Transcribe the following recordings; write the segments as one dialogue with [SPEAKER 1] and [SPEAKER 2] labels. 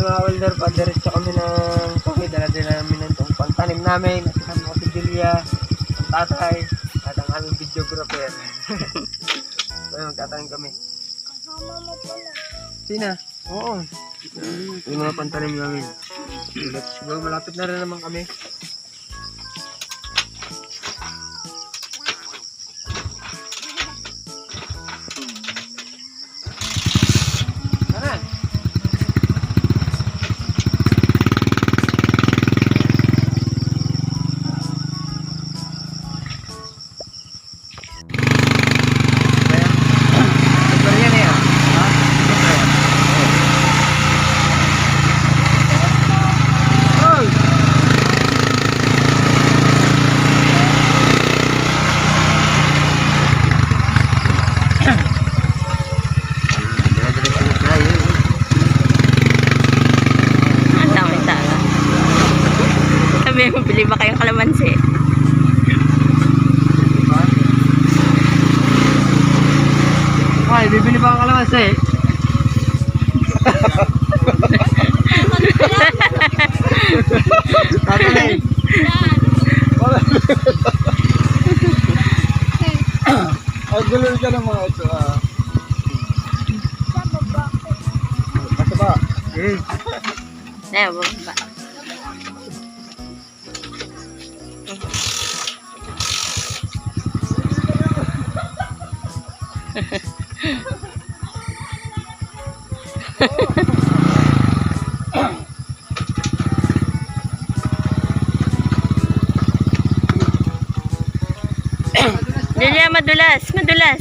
[SPEAKER 1] Ayun mga welder, padiretso kami ng kami, dala-dala namin ng itong pantanim namin, at saka mga si Julia, ang tatay, at ang aming videographer. Ayun, magtatanim kami.
[SPEAKER 2] Kasama mo pala.
[SPEAKER 1] Sina? Oo. Yung mga pantanim namin. Siguro malapit na rin naman kami. Taran!
[SPEAKER 3] Bili ba kayong kalamansi?
[SPEAKER 1] Ay, bibili pa ang kalamansi. Tatalay.
[SPEAKER 4] Ay, gulol ka ng mga ito.
[SPEAKER 2] Sa baba.
[SPEAKER 4] Basta ba?
[SPEAKER 3] Baba. Julia, madulas, madulas.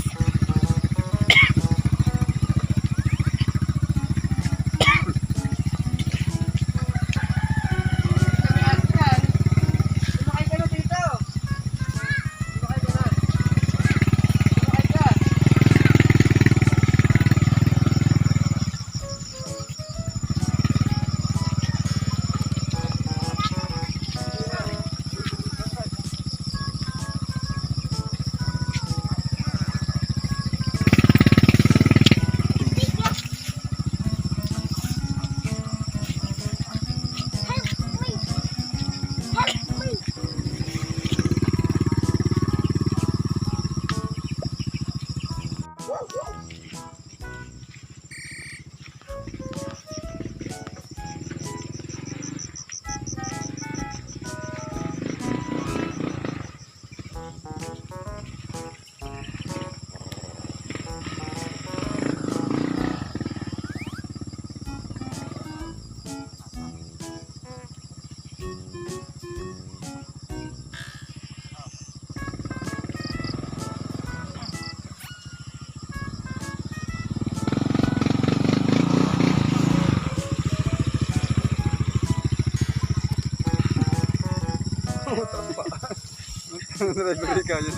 [SPEAKER 4] Driver ka yun.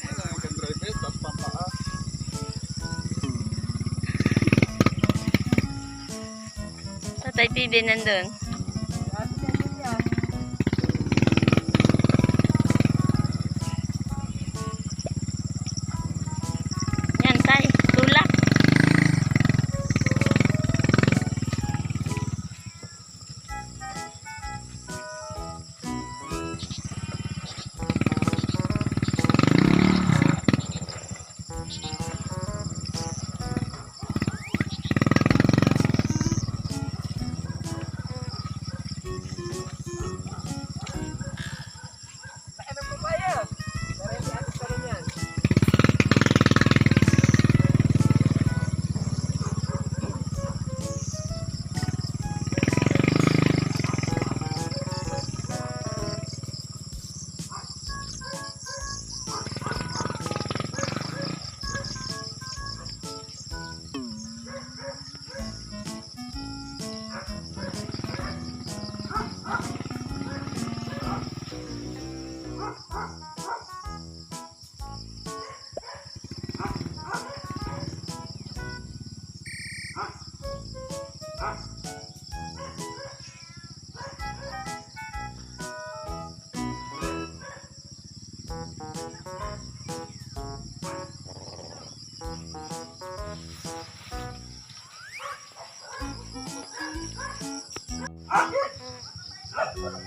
[SPEAKER 4] Ang driver, tapos pampaa.
[SPEAKER 3] Tatay TV nandun. Yan, tay. Tulak. Hindi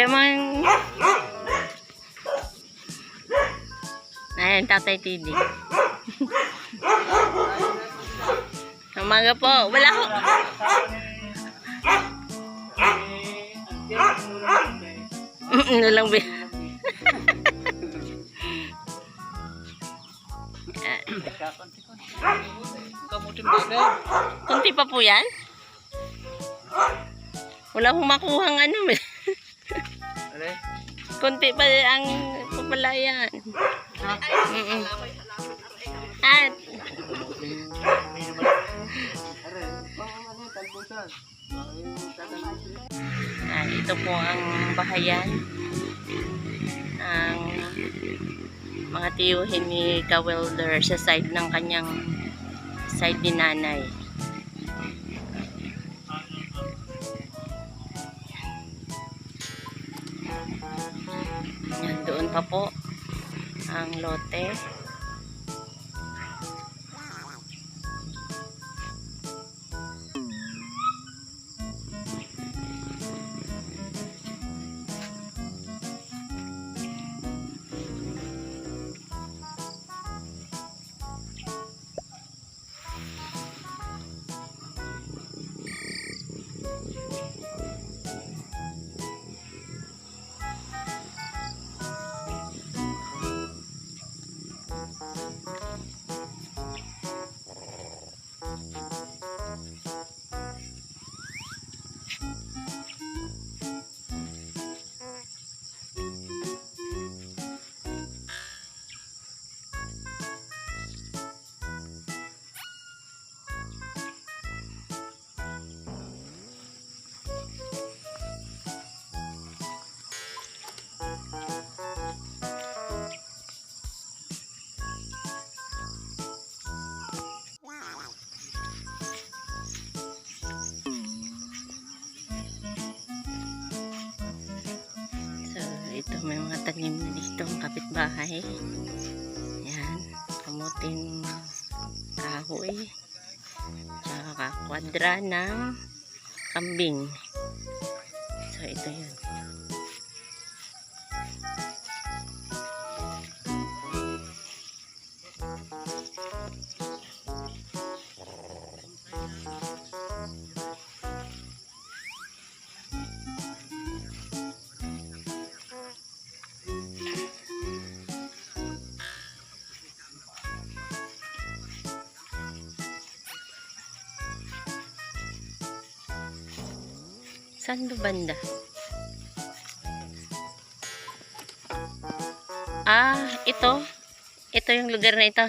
[SPEAKER 3] man. Ayan, Tatay TD. Umaga po. Wala ko. Ano lang ba? Kunti pa po yan? Wala akong makuhang ano eh.
[SPEAKER 1] Ano eh?
[SPEAKER 3] Kunti pa ang papalayan. At ito po ang bahayan ng mga tiyuhin ni Ka-Welder sa side ng kanyang side ni nanay. Yan, doon pa po ang lote. Ito may mga tanim na dito ang kapitbahay. Yan, kamuting kahoy. Tsaka kwadra ng kambing. So ito yun. Saan ba banda? Ah, ito. Ito yung lugar na ito.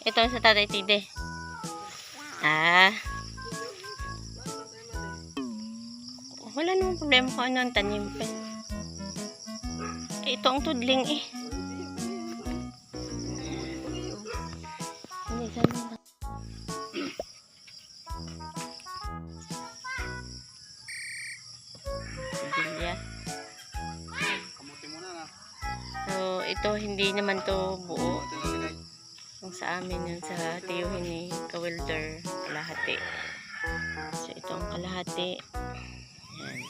[SPEAKER 3] Ito sa Tatay Tide. Ah. Wala namang problema kung ano ang tanim pa. Ito ang tudling eh. Hindi, saan ba? So, ito hindi naman to buo. Kung sa amin yun sa tiyuhin ni Ka-Welder, kalahati. So, ito ang kalahati. Ayan.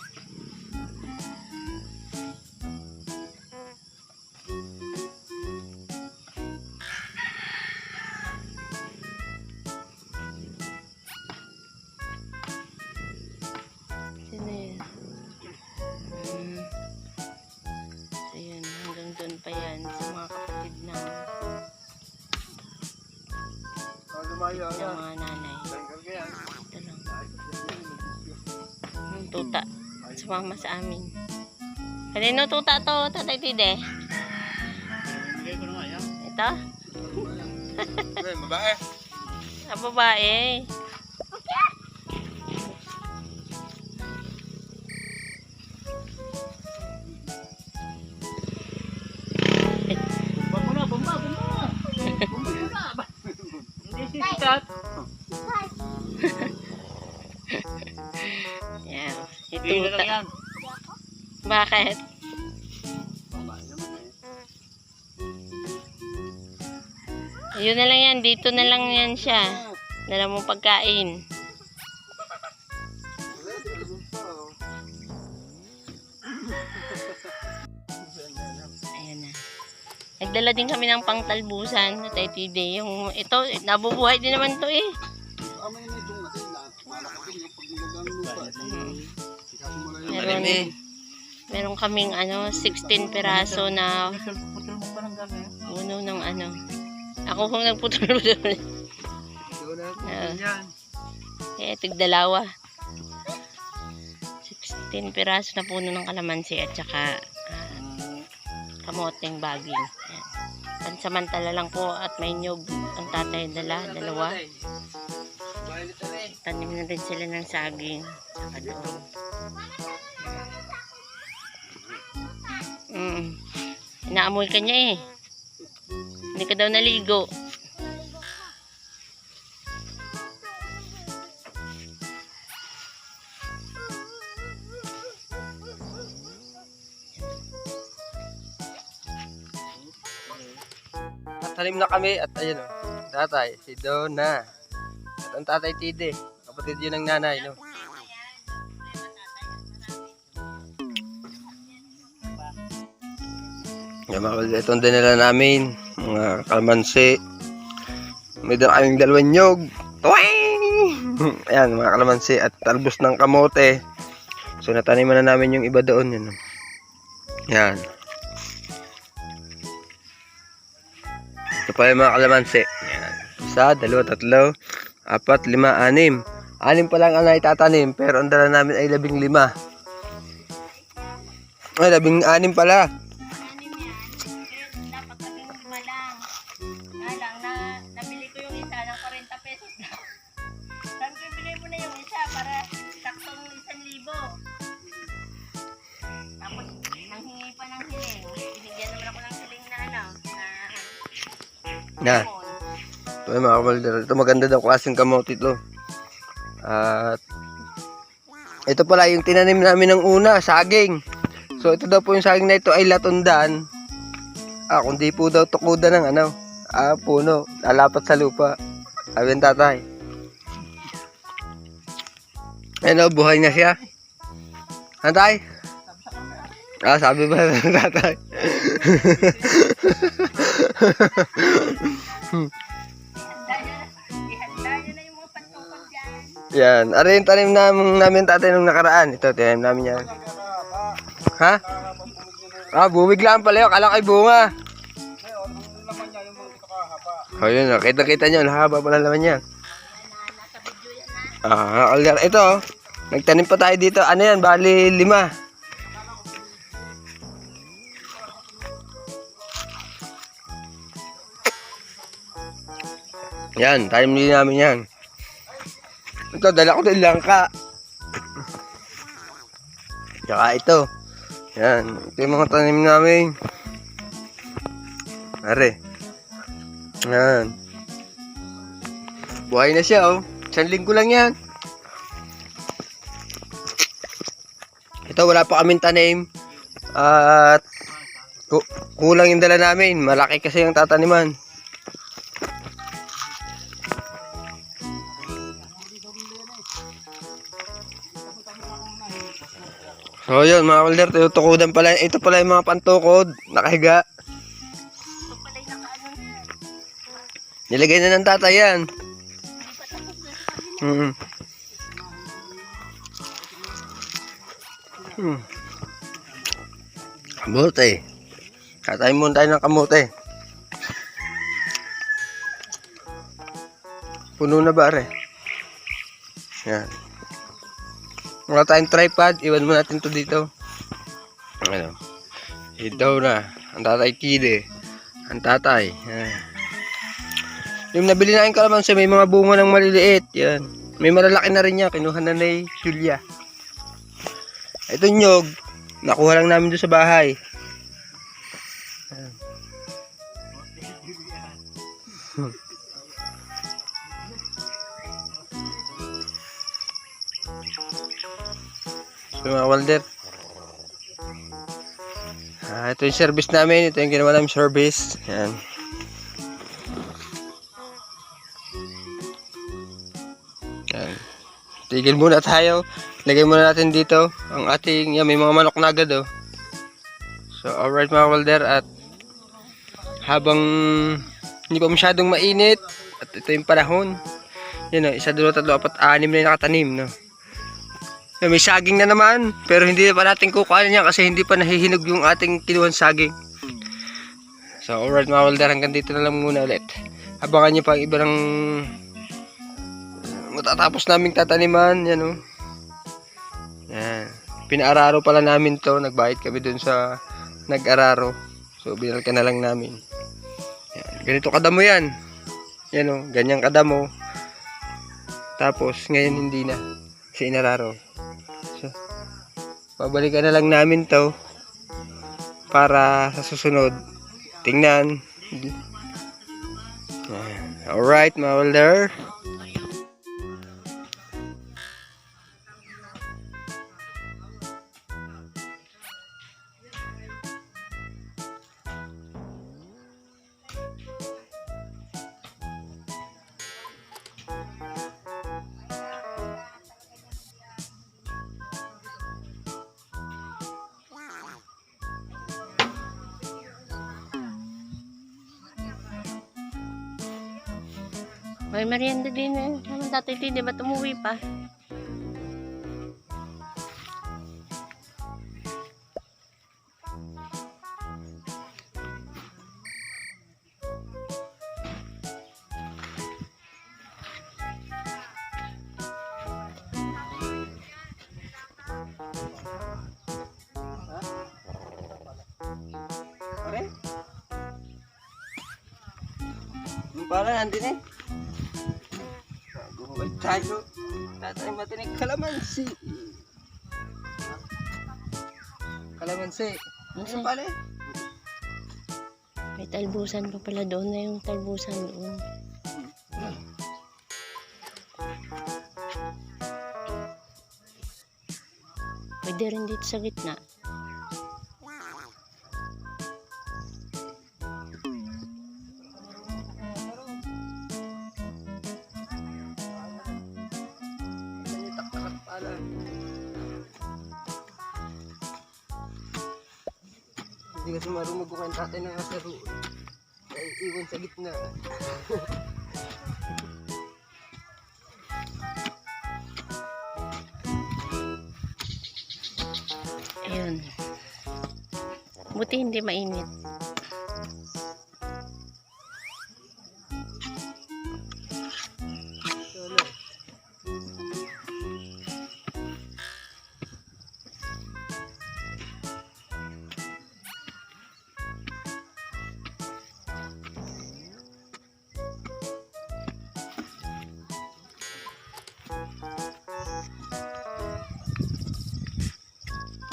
[SPEAKER 3] Sino yun? So, yun. Hanggang doon pa yan sa mga kapatid ng mga nanay. Ito lang. Tuta. Sumama sa amin. Kanino tuta to, Tatay Tide? Ito?
[SPEAKER 4] Babae.
[SPEAKER 3] Sa babae. Yeah. Ituta. Bakit? Yun na lang yan. Dito na lang yan siya. Dala mong pagkain. Ayan na. Nagdala din kami ng pangtalbusan at ITD. Yung ito, nabubuhay din naman to eh. Meron kaming 16 peraso na puno ng Ako kung nagputol-putol. Eh, tigdalawa. 16 peraso na puno ng kalamansi at saka kamoteng baging. Ayan. Pansamantala lang po at may nyog ang tatay dalawa. Tanim na din sila ng saging. Saka doon. Inaamoy ka niya eh. Hindi ka daw naligo.
[SPEAKER 1] Tanim na kami at ayun o, tatay, si Donna. At ang tatay Tide, kapatid yun ng nanay, no? Yan mga kapatid, itong dinala namin, mga kalamansi. May dala kaming dalawang nyog. Tuwing! Ayan, mga kalamansi at talbos ng kamote. So, nataniman na namin yung iba doon, yun. Yan. Ito pa yung mga kalamansi. Yan. 1, 2, 3, 4, 5, 6. 6 pa lang ang naitatanim, pero ang dala namin ay 15. Ay, 16 pala.
[SPEAKER 3] Nabili ko yung isa ng 40 pesos na. Saan ko ibigay mo na yung isa para saktong 1,000. Tapos, nanghingi pa ng hiling. Binigyan naman ako ng hiling na
[SPEAKER 1] Yan. Ito yung mga kabalder. Ito maganda daw klaseng kamote ito. At ito pala yung tinanim namin ng una, saging. So ito daw po yung saging na ito ay latundan. Kung di po daw tukudan ng puno. Lalapat sa lupa. Sabi ng tatay. Ano, buhay na siya. Tatay? Sabi ba ng tatay?
[SPEAKER 3] Ihanda nyo na yung mga pantungkol dyan.
[SPEAKER 1] Yan. Ano yung tanim namin tatay nung nakaraan? Ito, tanim namin yan. Ha? Bumig lang pala yun. Kala kay bunga. Yun. Kita-kita nyo. Haba pala naman yan. Ito. Nagtanim pa tayo dito. Ano yan? Bali 5. Yan, tanim din namin yan. Ito, dala ko din langka. Tsaka ito. Yan, ito yung mga tanim namin. Are. Yan. Buhay na siya, oh. 1 linggo lang yan. Ito, wala pa kaming tanim. At kulang yung dala namin. Malaki kasi yung tataniman. So yun mga kalder, tutukodan pala. Ito pala yung mga pantukod, nakahiga. Nilagay na ng tatay yan. Kamote. Katayin muna tayo ng kamote. Puno na ba, are? Yan. Wala tayong tripod, iwan mo natin to dito. Ito na, ang tatay Kide. Ang tatay. Yan. Yung nabili na yung kalamansi, may mga bunga ng maliliit. Yan. May malalaki na rin yan, kinuha na ni Julia. Ito nyog, nakuha lang namin doon sa bahay. Yan. So mga walder, Ito yung service namin. Ito yung ginawa namin service. Yan. Yan. Tigil muna tayo. Lagay muna natin dito ang ating, yan, may mga manok na agad oh. So alright mga welder, at habang hindi pa masyadong mainit at ito yung panahon, yun oh, 1, 2, 3, 4, 6 na yung nakatanim no. Yan, may saging na naman, pero hindi pa natin kukuhanin yan kasi hindi pa nahihinog yung ating kinuhang saging. So alright mga welder, hanggang dito na lang muna ulit. Abangan nyo pa ang iba ng matatapos naming tataniman. Yan o. Yan. Pinaararo pala namin to. Nagbayad kami dun sa nag-araro. So binalkan na lang namin. Yan. Ganito kadamo yan. Yan o. Ganyang kadamo. Tapos ngayon hindi na. Kasi inararo. So babalikan na lang namin to. Para sa susunod. Tingnan. Yan. Alright mga welder.
[SPEAKER 3] May merienda din eh. Naman dati din, di ba tumuwi pa?
[SPEAKER 1] Pare? Yung pala, nandun eh. Gumabay tayo. Tatay matinig kalamansi. Kalamansi. Ano pala eh?
[SPEAKER 3] May talbusan pa pala doon na yung talbusan doon. Pwede rin dito sa gitna.
[SPEAKER 1] Hindi kasi marunong magkukain tatay ng asaro. Kaya iwan sa gitna.
[SPEAKER 3] Ayun. Buti hindi mainit.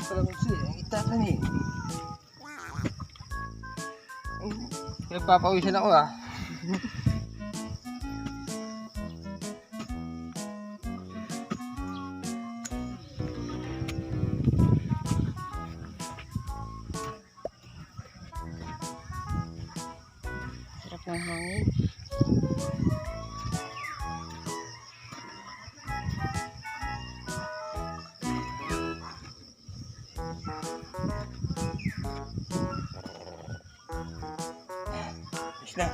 [SPEAKER 1] Kalamansi, ang itatanim. Nagpapawisan ako ah.
[SPEAKER 3] Sarap ng hangin.
[SPEAKER 1] Is na.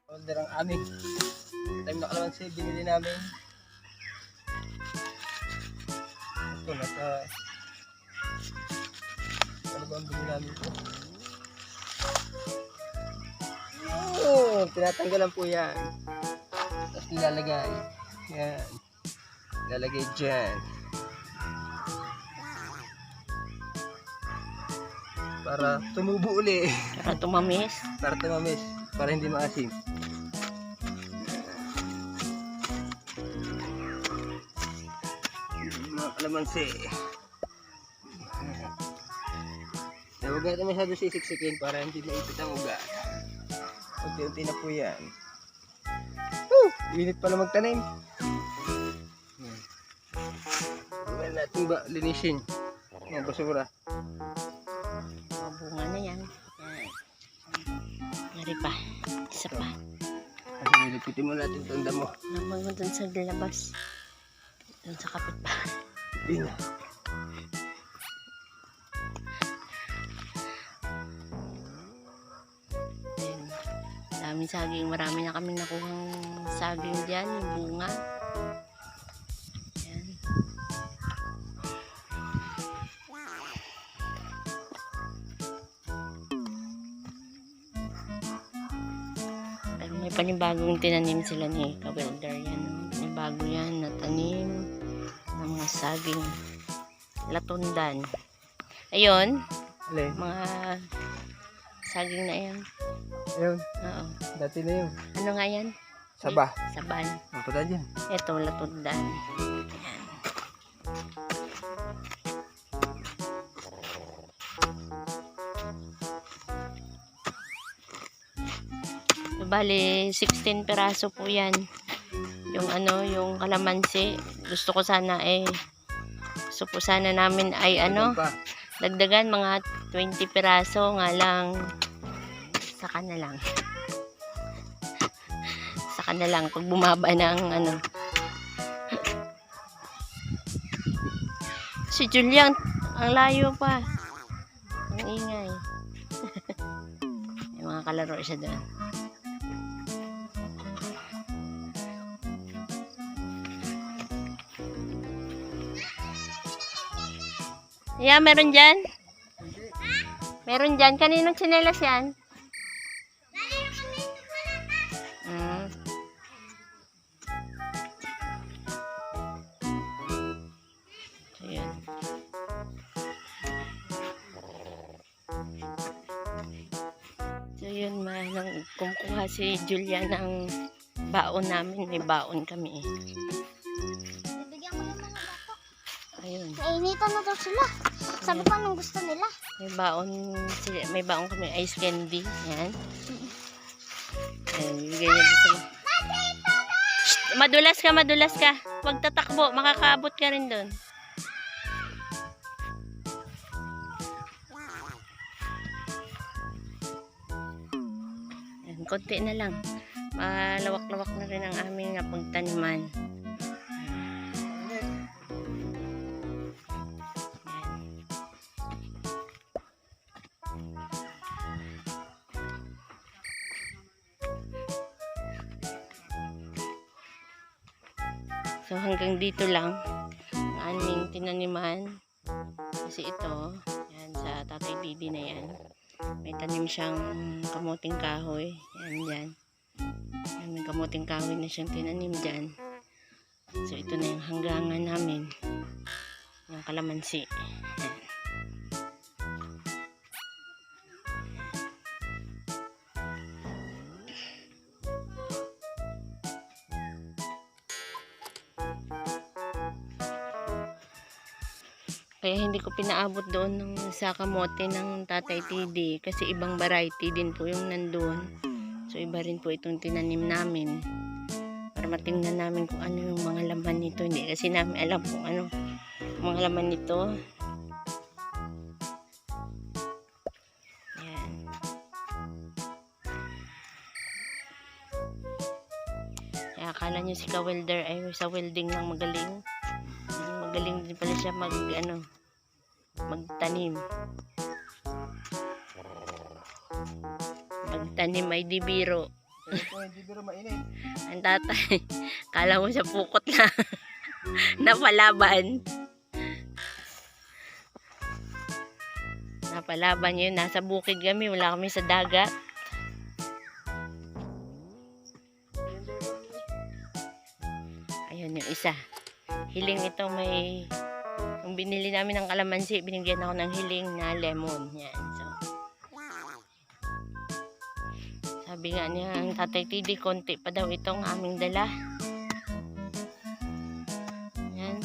[SPEAKER 1] Order ang aming time na kalamansi, binili namin. Ito, nasa ano ba ang binili namin ito? Tinatanggalan po yan. Tapos nilalagay. Yan. Nilalagay dyan. Para tumubo uli.
[SPEAKER 3] Para tumamis.
[SPEAKER 1] Para tumamis. Para hindi maasim. Mga kalamansi. Huwag natin masyado sisiksikin para hindi maipit ang ugat. Unti-unti na po yan. Init pala magtanim. natin ba linisin yung basura.
[SPEAKER 3] Mga bunga na yan. Yan. Ngari pa. Isa pa.
[SPEAKER 1] Kasi nilipitin mo natin itong damo.
[SPEAKER 3] Naman mo dun sa labas. Dun sa kapit pa.
[SPEAKER 1] Yun na.
[SPEAKER 3] Ayan. Daming saging. Marami na kaming nakuhang saging dyan. Yung bunga. Ayan. Pero may panibagong tinanim sila ni Kawelder. Yan. May bago yan na tanim ng mga saging. Latundan. Ayun.
[SPEAKER 1] Alin?
[SPEAKER 3] Mga saging na yan.
[SPEAKER 1] Ayun.
[SPEAKER 3] Oo.
[SPEAKER 1] Dati na yun.
[SPEAKER 3] Ano nga yan?
[SPEAKER 1] Saba.
[SPEAKER 3] Saban.
[SPEAKER 1] Ang puta dyan.
[SPEAKER 3] Ito, latundan. Yan. Bali, 16 peraso po yan. Yung ano, yung kalamansi. Gusto ko sana gusto po sana namin ay ano,
[SPEAKER 1] Pa.
[SPEAKER 3] dagdagan mga 20 peraso nga lang. Saka na lang. Saka na lang pag bumaba ng ano. Si Julian, ang layo pa. Ang ingay. May mga kalaro siya doon. Yeah, meron dyan? Meron dyan. Kaninong tsinelas yan? Mm. So, yun. So, yun, kumukuha si Julia ng baon namin. May baon kami.
[SPEAKER 2] Bibigyan ko ng mga bata.
[SPEAKER 3] Ayun.
[SPEAKER 2] Nainitan na daw sila. Sabi ko anong gusto nila.
[SPEAKER 3] May baon kami ice candy. Yan. Ayan, bibigyan niya dito. Shh, madulas ka. Huwag tatakbo, makakaabot ka rin doon. Ayan, konti na lang. Malawak-lawak na rin ang aming napagtaniman. So hanggang dito lang ang aming tinaniman. Kasi ito, yan sa Tatay Didi na yan. May tanim siyang kamuting kahoy. Yan dyan. Yan, may kamuting kahoy na siyang tinanim dyan. So ito na yung hanggangan namin. Yung kalamansi. Yan. Kaya hindi ko pinaabot doon sa kamote ng Tatay Tidi kasi ibang variety din po yung nandun. So iba rin po itong tinanim namin para matingnan namin kung ano yung mga laman nito. Hindi kasi namin alam kung ano mga laman nito. Yan. Kaya akala nyo si Kawelder ay sa welding lang magaling. Magaling din pala siya magtanim. Magtanim ay di biro.
[SPEAKER 1] Hindi biro mainit.
[SPEAKER 3] Ang tatay, kala mo siya pukot na napalaban. Napalaban yun. Nasa bukid kami. Wala kami sa dagat. Ayun yung isa. Hiling ito may... Kung binili namin ng kalamansi, binigyan ako ng hiling na lemon. Yan. So, sabi nga niya, ang Tatay Tidi, konti pa daw itong aming dala. Yan.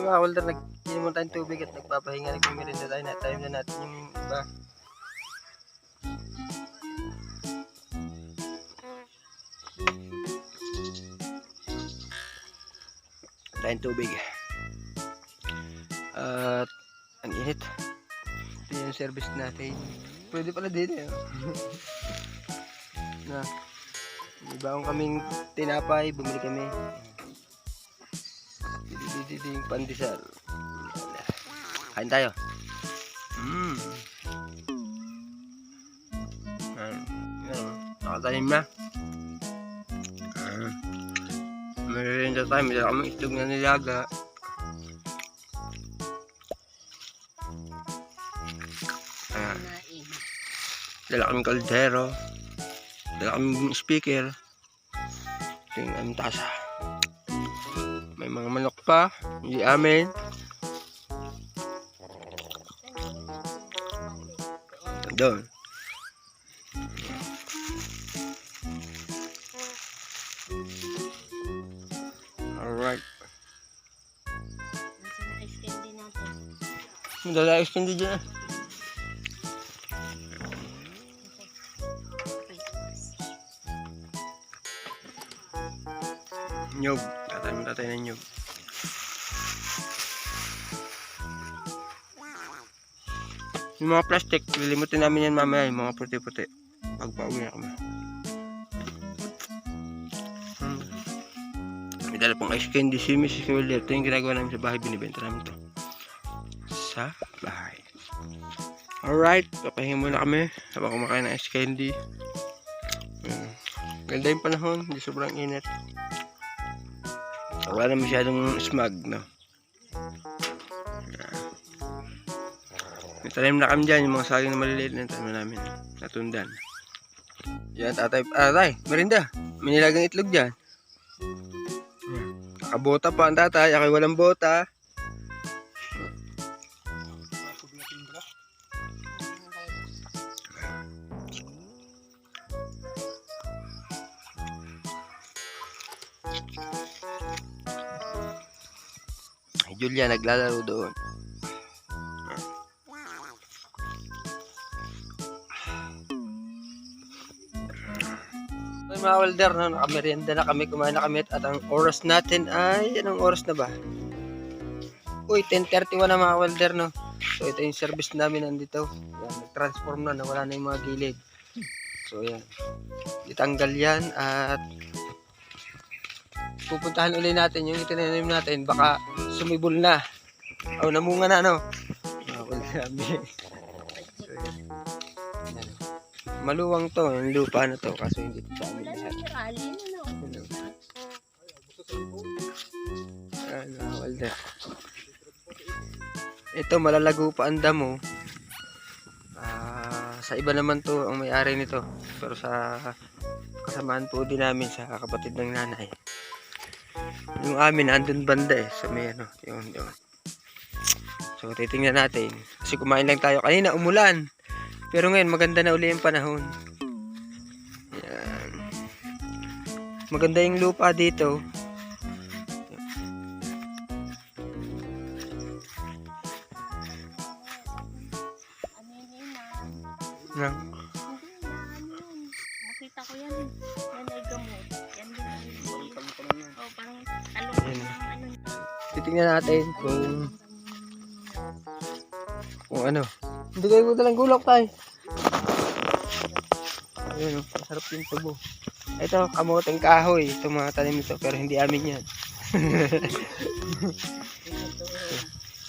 [SPEAKER 1] mga welder, nag-inom tayong tubig at nagpapahinga, nagmimirinda tayo na time na natin yung iba. Tayong tubig. At ang init. Ito yung service natin. Pwede pala din eh. Na, may baong kaming tinapay, bumili kami. Dito yung pandesal. Kain tayo. Nakatanim na. Merienda tayo. May dala kaming itlog na nilaga. Dala kaming kaldero. Dala kaming speaker. Ito yung aming tasa. May mga manok pa. Hindi amin. Doon. Alright.
[SPEAKER 3] Nasaan ice candy natin?
[SPEAKER 1] Dala ice candy dyan. Nyog. Tatanim tayo ng nyog. Yung mga plastic, lilimutin namin yan mamaya, yung mga puti-puti. Pagpauwi na kami. May dala pong ice candy si Mrs. Miller. Ito yung ginagawa namin sa bahay, binibenta namin ito. Sa bahay. Alright, papahinga muna kami habang kumakain ng ice candy. Ganda yung panahon, hindi sobrang init. Wala na masyadong smog, no? May tanim na kami dyan, yung mga saging na maliliit na tanim namin. Natundan. Yan, tatay. Tay, merinda. May nilagang itlog dyan. Nakabota pa ang tatay, ako'y walang bota. Julia naglalaro doon. Ay mga welder, no? Nakamerienda na kami, kumain na kami at ang oras natin ay, anong oras na ba? Uy, 10:31 na mga welder, no? So ito yung service namin nandito. Yan, nag-transform na, nawala na yung mga gilid. So yan, itanggal yan at pupuntahan ulit natin yung itinanim natin, baka sumibol na o namunga na, no? Wala kami. So, yan. Maluwang to, yung lupa na to, kaso hindi ito sa amin lahat. Walder. Ito malalago pa ang damo. Sa iba naman to ang may-ari nito, pero sa kasamaan po din namin sa kapatid ng nanay. Yung amin andun banda sa may ano, yun. So titingnan natin kasi kumain lang tayo kanina, umulan, pero ngayon maganda na uli yung panahon. Yan, maganda yung lupa dito. Nang
[SPEAKER 3] Nakita ko yan. Yan ay gamot. Yan din ay parang talong ng ano.
[SPEAKER 1] titingnan natin kung ano. Hindi kayo dalang gulok tayo. Ayun, masarap yung tubo. Ito, kamoteng kahoy. Ito mga tanim ito, pero hindi amin yan.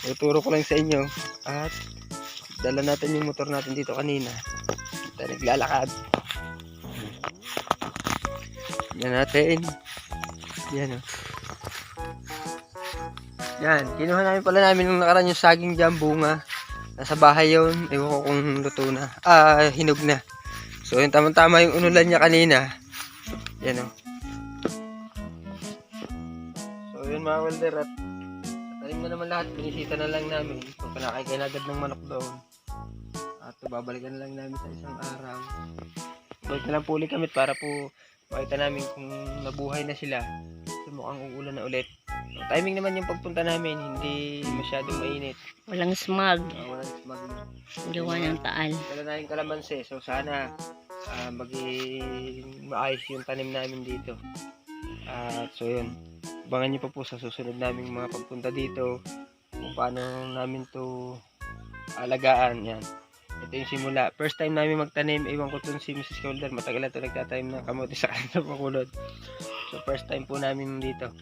[SPEAKER 1] Tuturo ko lang sa inyo. At dala natin yung motor natin dito kanina. Tayo naglalakad. Yan natin. Yan o. Yan, kinuha namin pala namin nung nakaraan yung saging dyan, bunga. Nasa bahay yun, ewan ko kung luto na. Hinog na. So yun, tamang-tama yung unulan niya kanina. Yan o. So yun mga welder, at tanim na naman lahat, binisita na lang namin. Kung kinakain agad ng manok doon. At babalikan na lang namin sa isang araw. Balik na lang po ulit kami para po makita namin kung nabuhay na sila. So mukhang uulan na ulit. Timing naman yung pagpunta namin, hindi masyadong mainit.
[SPEAKER 3] Walang smog.
[SPEAKER 1] Walang smog.
[SPEAKER 3] Gawa ng taal.
[SPEAKER 1] Wala na yung kalamansi. So sana maging maayos yung tanim namin dito. At so yun. Abangan nyo pa po sa susunod naming mga pagpunta dito. Kung paano namin to alagaan. Yan. Ito yung simula. First time namin magtanim. Iwan ko to si Mrs. Calder. Matagal na ito nagtatanim ng kamote sa kanila pakulod. So first time po namin dito.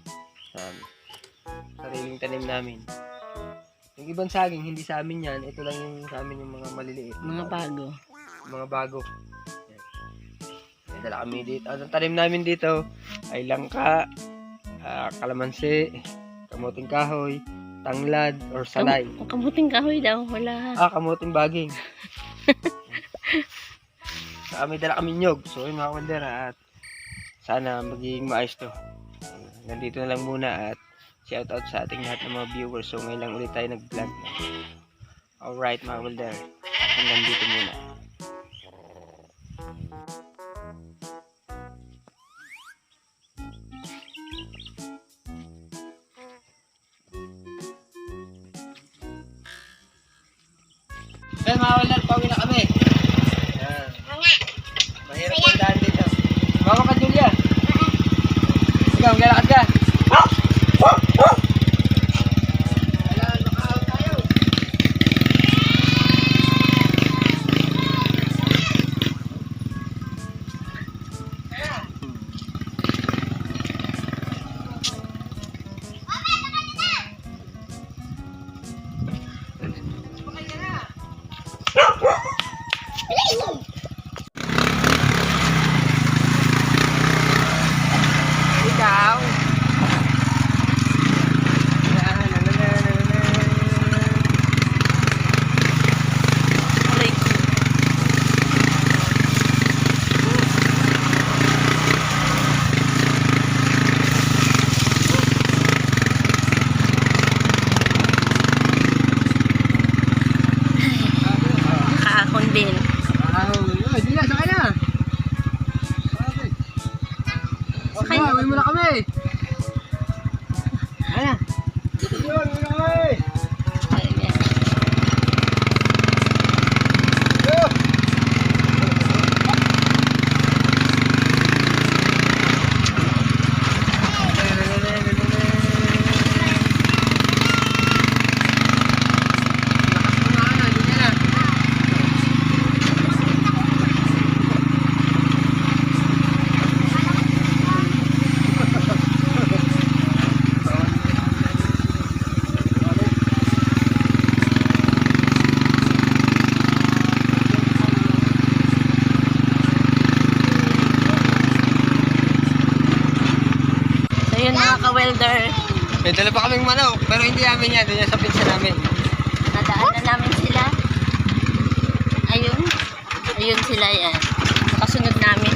[SPEAKER 1] Sariling tanim namin. Yung ibang saging, hindi sa amin yan. Ito lang yung sa amin yung mga maliliit.
[SPEAKER 3] Mga bago.
[SPEAKER 1] Mga bago. Yan. May dala kami dito. Ang tanim namin dito ay langka, kalamansi, kamuting kahoy, tanglad, or salay.
[SPEAKER 3] Kamuting kahoy daw. Wala.
[SPEAKER 1] Kamuting baging. May dala kami nyog. So yun mga kaldera. At sana maging maayos to. Nandito na lang muna at shout out sa ating lahat ng mga viewers. So ngayon lang ulit tayo nag-vlog. Alright mga kaldera. Hanggang dito muna. Kaya mga kaldera, pauwi na kami. Yan. Mahirap ang daan dito. Mama ka, Julia. Sige, maglalakad ka. Kailangan makaahon tayo. Ikaw.
[SPEAKER 3] Kaahon din.
[SPEAKER 1] Hindi na, sakay na.
[SPEAKER 3] Sakay na.
[SPEAKER 1] Uwi muna kami. Ayan.
[SPEAKER 4] Yun, kami.
[SPEAKER 3] Ayan. So yun mga ka-welder,
[SPEAKER 1] May dala pa kaming manok, pero hindi namin yan. Doon yan sa pinsa namin.
[SPEAKER 3] nadaanan namin sila. Ayun. Ayun sila yan. Nakasunod namin.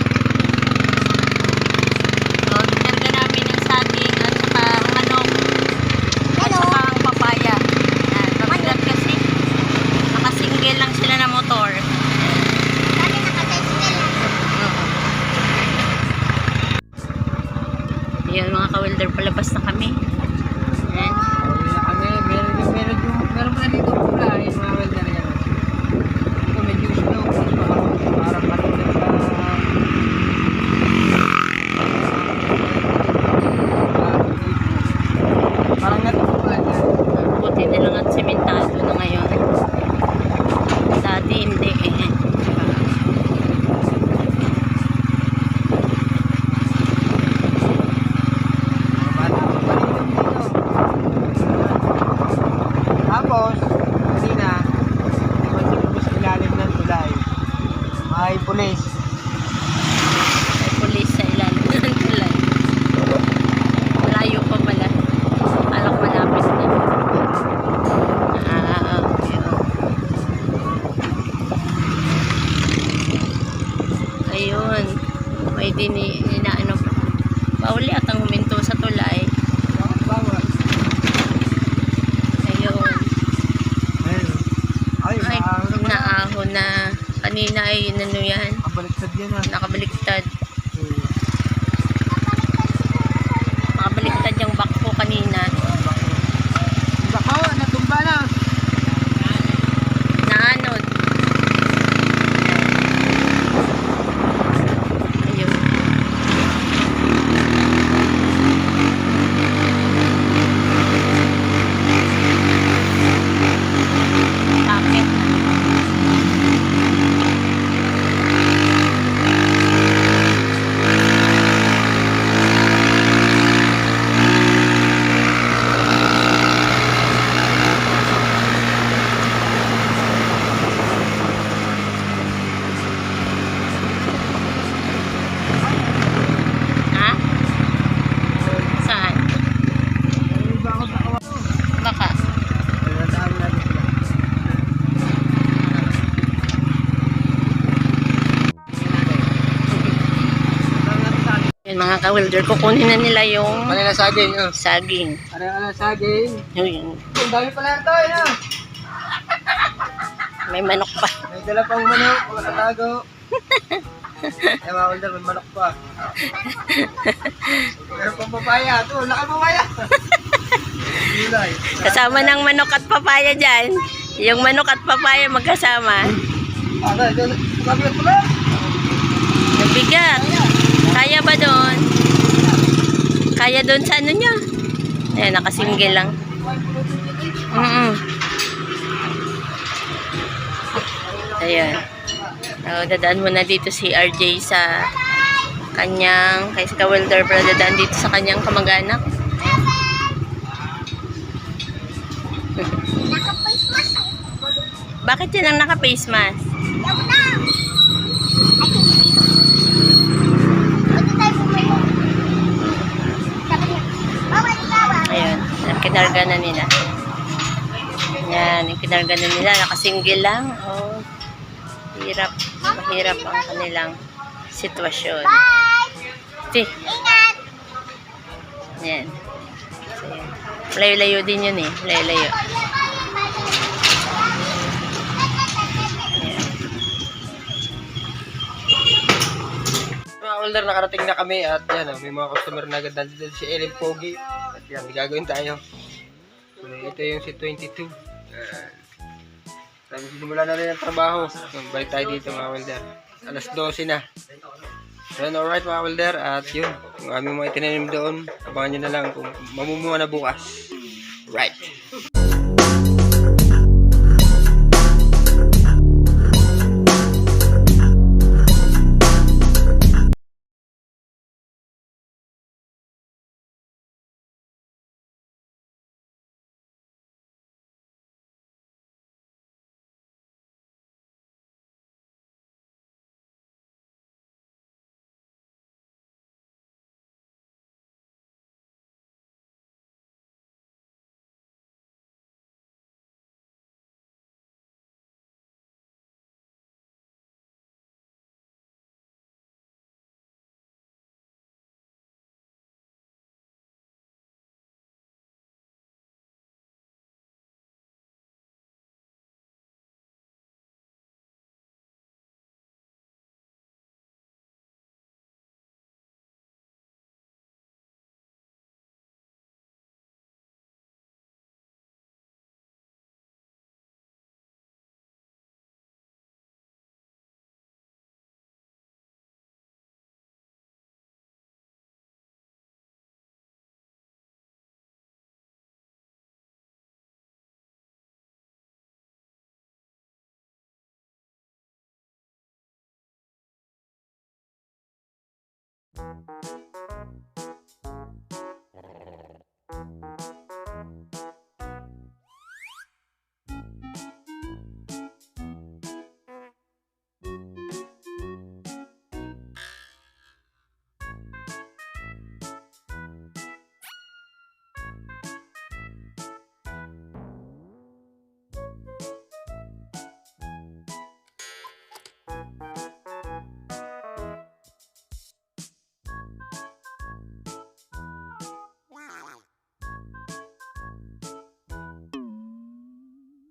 [SPEAKER 3] So, tinarga namin ng saging at saka ang manok. At saka ang papaya. Yan. Mabigat kasi. Nakasingle lang sila na motor.
[SPEAKER 2] Dami naka-bicycle.
[SPEAKER 3] Yan mga ka-welder, palabas na kami. Yan.
[SPEAKER 1] Uwi na kami. Meron pa dito pula. Yung mga welder yan. Ito medyo snow. Parang matulad sa... Parang natutupan yan.
[SPEAKER 3] Buti na lang at sementado na ngayon. Dati hindi eh.
[SPEAKER 1] Tapos, kanina, naman sa ilalim ng tulay. May pulis.
[SPEAKER 3] May pulis sa ilalim ng tulay. Malayo pa pala. Alak malapit na. Okay. Ayun. May inaano. Bawal atang huminto sa tulay.
[SPEAKER 1] Bawal.
[SPEAKER 3] Ayun.
[SPEAKER 1] Ayun. Ay,
[SPEAKER 3] Ay,
[SPEAKER 1] naahon na.
[SPEAKER 3] naahon na. Kanina ay ano yan.
[SPEAKER 1] Kabaliktad yan ha.
[SPEAKER 3] Nakabaliktad. Nakabaliktad yung back ko kanina. mga ka-welder, kukunin na nila yung
[SPEAKER 1] Kanila saging, oh.
[SPEAKER 3] saging.
[SPEAKER 1] Ano saging?
[SPEAKER 3] Yun,
[SPEAKER 1] Ang dami pala ito, eh.
[SPEAKER 3] may manok pa.
[SPEAKER 1] May dala pang manok, mga tatago. Eh, mga Wilder, may manok pa. Meron pang papaya. Ito, laki papaya. Gulay.
[SPEAKER 3] Kasama ng manok at papaya dyan. Yung manok at papaya magkasama.
[SPEAKER 1] Ito, kabigat pala.
[SPEAKER 3] Yung bigat. Kaya ba doon? Kaya doon sa ano nyo? Ayan, nakasingle lang. Ayan. So, dadaan muna dito si RJ sa kanyang, kay si ka-welder para dadaan dito sa kanyang kamag-anak.
[SPEAKER 2] Naka-face mask.
[SPEAKER 3] Bakit yan ang naka-face mask?
[SPEAKER 2] Yaw na. Ay, hindi tayo pumayo. Sabi niya, bawal, bawal.
[SPEAKER 3] Ayun, kinarga na nila. Yan, yung kinarga na nila, nakasingle lang. Oh, hirap, mahirap ang kanilang sitwasyon.
[SPEAKER 2] Bye!
[SPEAKER 3] See,
[SPEAKER 2] Ingat!
[SPEAKER 3] yan. So, yan. Layo-layo din yun eh, layo-layo. Yan.
[SPEAKER 1] Mga Wilder, nakarating na kami at yan, may mga customer na agad nandito si Ellen Pogi. At yan, may gagawin tayo. So, ito yung si 22. Tapos simula na rin ang trabaho. Balik tayo dito mga Wilder. Alas 12 na. So yun, alright mga Wilder. At yun, kung aming mga itinanim doon, abangan nyo na lang kung mamumuha na bukas. Right.